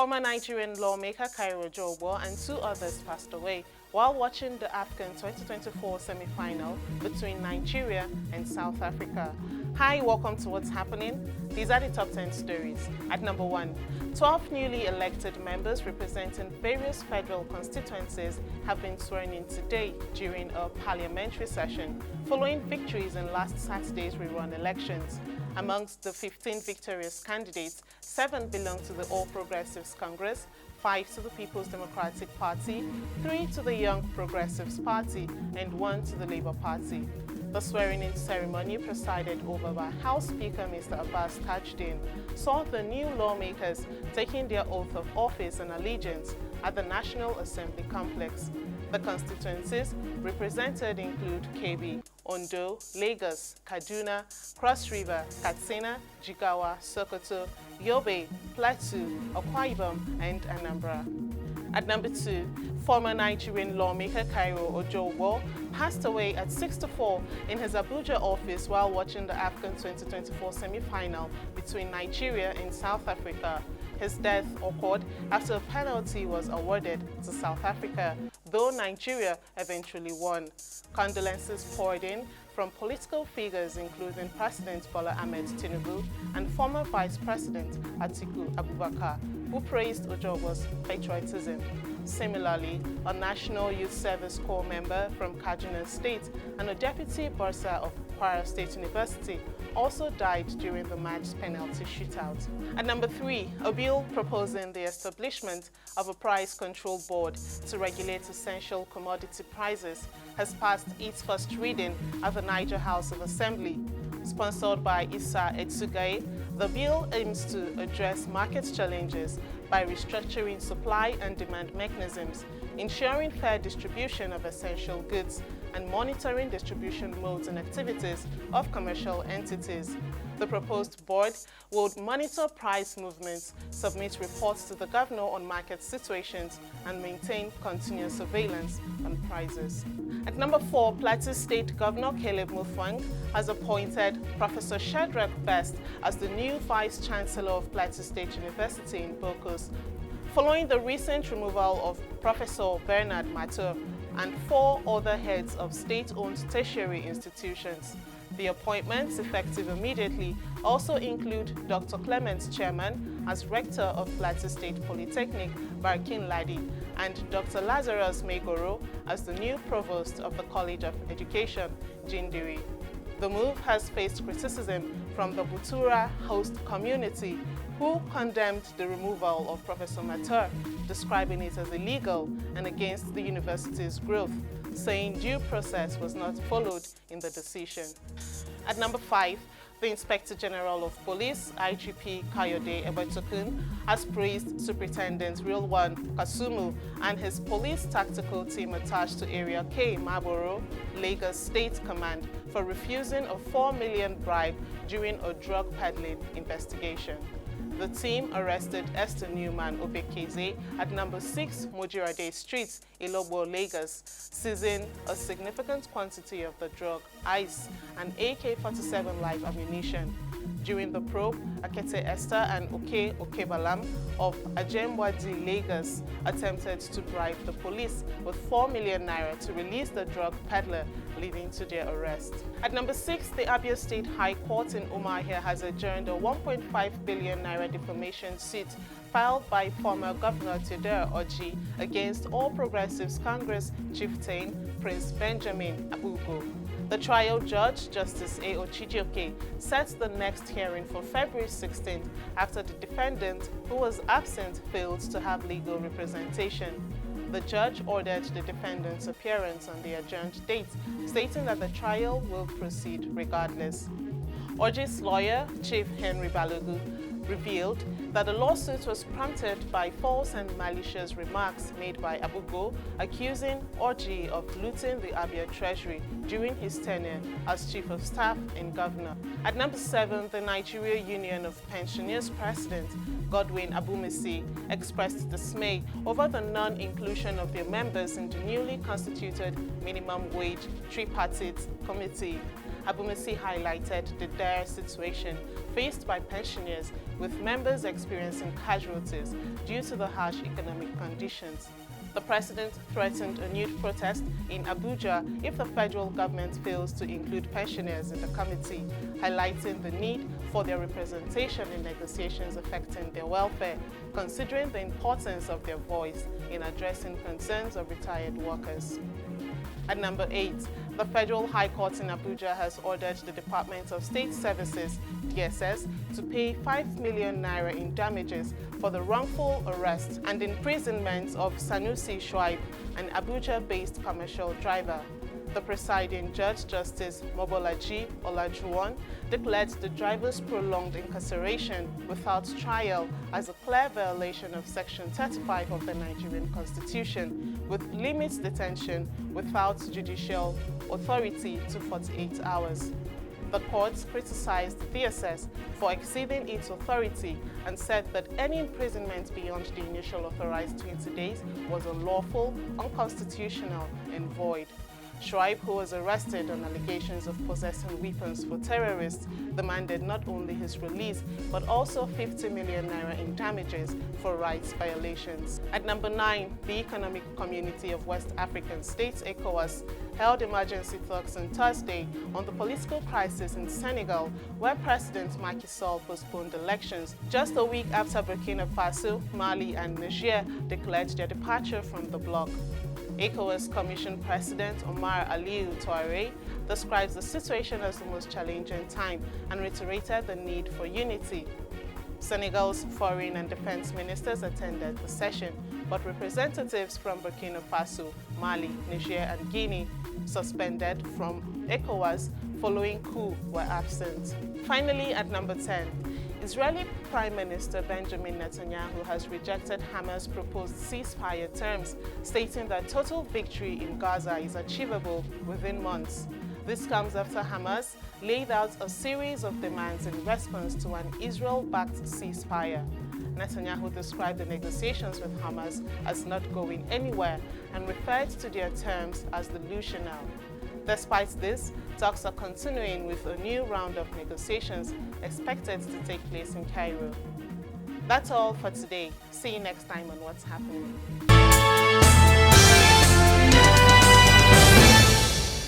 Former Nigerian lawmaker Cairo Ojougboh and 2 others passed away while watching the AFCON 2024 semi-final between Nigeria and South Africa. Hi, welcome to What's Happening. These are the top 10 stories. At number 1, 12 newly elected members representing various federal constituencies have been sworn in today during a parliamentary session following victories in last Saturday's rerun elections. Amongst the 15 victorious candidates, 7 belong to the All Progressives Congress, 5 to the People's Democratic Party, 3 to the Young Progressives Party, and 1 to the Labour Party. The swearing-in ceremony, presided over by House Speaker Mr. Abbas Tajuddin, saw the new lawmakers taking their oath of office and allegiance at the National Assembly Complex. The constituencies represented include Kebbi, Ondo, Lagos, Kaduna, Cross River, Katsina, Jigawa, Sokoto, Yobe, Plateau, Akwa Ibom, and Anambra. At number 2, former Nigerian lawmaker Cairo Ojougboh passed away at 64 in his Abuja office while watching the AFCON 2024 semi-final between Nigeria and South Africa. His death occurred after a penalty was awarded to South Africa, though Nigeria eventually won. Condolences poured in from political figures including President Bola Ahmed Tinubu and former Vice President Atiku Abubakar, who praised Ojougboh's patriotism. Similarly, a National Youth Service Corps member from Kaduna State and a deputy bursar of Plateau State University also died during the match penalty shootout. At number 3, a bill proposing the establishment of a price control board to regulate essential commodity prices has passed its first reading at the Niger House of Assembly. Sponsored by Issa Etsugai, the bill aims to address market challenges by restructuring supply and demand mechanisms, ensuring fair distribution of essential goods, and monitoring distribution modes and activities of commercial entities. The proposed board would monitor price movements, submit reports to the governor on market situations, and maintain continuous surveillance on prices. At number 4, Plateau State Governor Caleb Mutfwang has appointed Professor Shadrach Best as the new Vice Chancellor of Plateau State University in Bokos, following the recent removal of Professor Bernard Matur and 4 other heads of state-owned tertiary institutions. The appointments, effective immediately, also include Dr. Clement Chairman as Rector of Plateau State Polytechnic, Barkin Ladi, and Dr. Lazarus Megoro as the new Provost of the College of Education, Jindiri. The move has faced criticism from the Butura host community, who condemned the removal of Professor Matur, describing it as illegal and against the university's growth, saying due process was not followed in the decision. At number 5, the Inspector General of Police, IGP Kayode Ebetokun, has praised Superintendent Rilwan Kasumu and his police tactical team attached to Area K, Maboro, Lagos State Command for refusing a 4 million bribe during a drug peddling investigation. The team arrested Esther Newman Obekeze at number 6 Mojirade Street, Ilobo, Lagos, seizing a significant quantity of the drug, ice, and AK-47 live ammunition. During the probe, Akete Esther and Oke Okebalam of Ajemwadi, Lagos, attempted to bribe the police with 4 million naira to release the drug peddler, leading to their arrest. At number 6, the Abia State High Court in Umuahia has adjourned a 1.5 billion naira defamation suit filed by former Governor Theodore Orji against All Progressives Congress chieftain Prince Benjamin Abugo. The trial judge, Justice A.O. Chijioke, sets the next hearing for February 16th after the defendant, who was absent, failed to have legal representation. The judge ordered the defendant's appearance on the adjourned date, stating that the trial will proceed regardless. Orji's lawyer, Chief Henry Balogu, revealed that the lawsuit was prompted by false and malicious remarks made by Abugo, accusing Orji of looting the Abia treasury during his tenure as Chief of Staff and Governor. At number 7, the Nigeria Union of Pensioners President, Godwin Abumisi, expressed dismay over the non-inclusion of their members in the newly constituted minimum wage tripartite committee. Abumisi highlighted the dire situation faced by pensioners, with members experiencing casualties due to the harsh economic conditions. The president threatened a nude protest in Abuja if the federal government fails to include pensioners in the committee, highlighting the need for their representation in negotiations affecting their welfare, considering the importance of their voice in addressing concerns of retired workers. At number 8, the Federal High Court in Abuja has ordered the Department of State Services, DSS, to pay 5 million naira in damages for the wrongful arrest and imprisonment of Sanusi Shuaib, an Abuja-based commercial driver. The presiding judge, Justice Mobolaji Olajuwon, declared the driver's prolonged incarceration without trial as a clear violation of Section 35 of the Nigerian Constitution, which limits detention without judicial authority to 48 hours. The court criticized the DSS for exceeding its authority and said that any imprisonment beyond the initial authorized 20 days was unlawful, unconstitutional, and void. Shuaib, who was arrested on allegations of possessing weapons for terrorists, demanded not only his release, but also 50 million naira in damages for rights violations. At number 9, the Economic Community of West African States, ECOWAS, held emergency talks on Thursday on the political crisis in Senegal, where President Macky Sall postponed elections just a week after Burkina Faso, Mali, and Niger declared their departure from the bloc. ECOWAS Commission President Omar Aliou Touare describes the situation as the most challenging time and reiterated the need for unity. Senegal's foreign and defense ministers attended the session, but representatives from Burkina Faso, Mali, Niger, and Guinea, suspended from ECOWAS following coup, were absent. Finally, at number 10, Israeli Prime Minister Benjamin Netanyahu has rejected Hamas' proposed ceasefire terms, stating that total victory in Gaza is achievable within months. This comes after Hamas laid out a series of demands in response to an Israel-backed ceasefire. Netanyahu described the negotiations with Hamas as not going anywhere and referred to their terms as delusional. Despite this, talks are continuing with a new round of negotiations expected to take place in Cairo. That's all for today. See you next time on What's Happening.